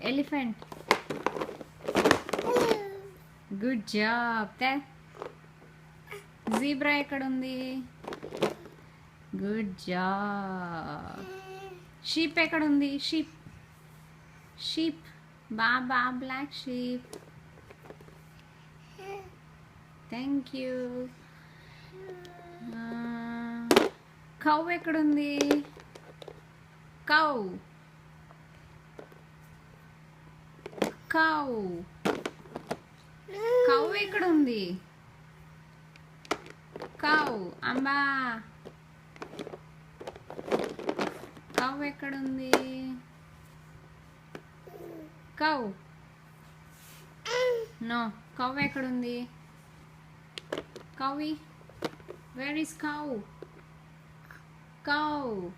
Elephant. Good job. Zebra ఎక్కడుంది? Good job. Sheep ఎక్కడుంది? Sheep. Sheep. Baba black sheep. Thank you. Cow ఎక్కడుంది? Cow. Cow. Cow ఎక్కడుంది? Cow. అంబా. Cow ఎక్కడుంది? Cow. No. Cow ఎక్కడుంది? కౌవి. Where is cow? Cow.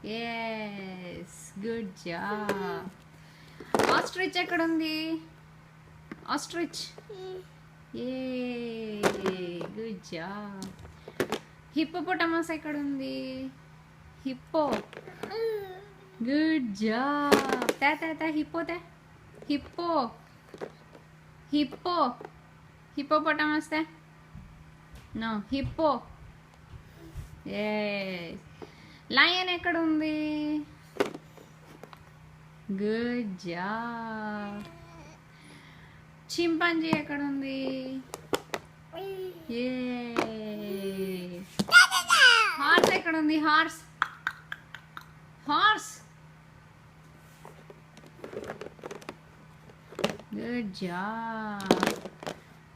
Yes, good job. Ostrich ఎక్కడుంది? Ostrich. ఏ, గుడ్ జాబ్. హిప్పోపోటమస్ ఎక్కడుంది? హిప్పో. Good job. తే హిప్పో. హిప్పో. హిప్పో. హిప్పోపోటమస్ తే. No, hippo. ఎస్. లయన్ ఎక్కడుంది? Good job. చింపాంజీ ఎక్కడుంది? ఏ. హార్స్ ఎక్కడుంది? Horse. Horse. Good job.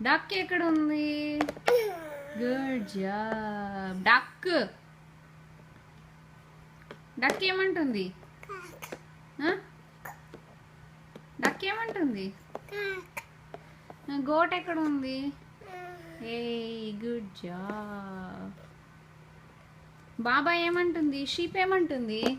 Duck ఎక్కడుంది? Good job. డక్. డక్ ఏమంటుంది? డక్ ఏమంటుంది? గోట్ ఎక్కడ ఉంది? ఏ, గుడ్ జాబ్. బాబా ఏమంటుంది? షీప్ ఏమంటుంది?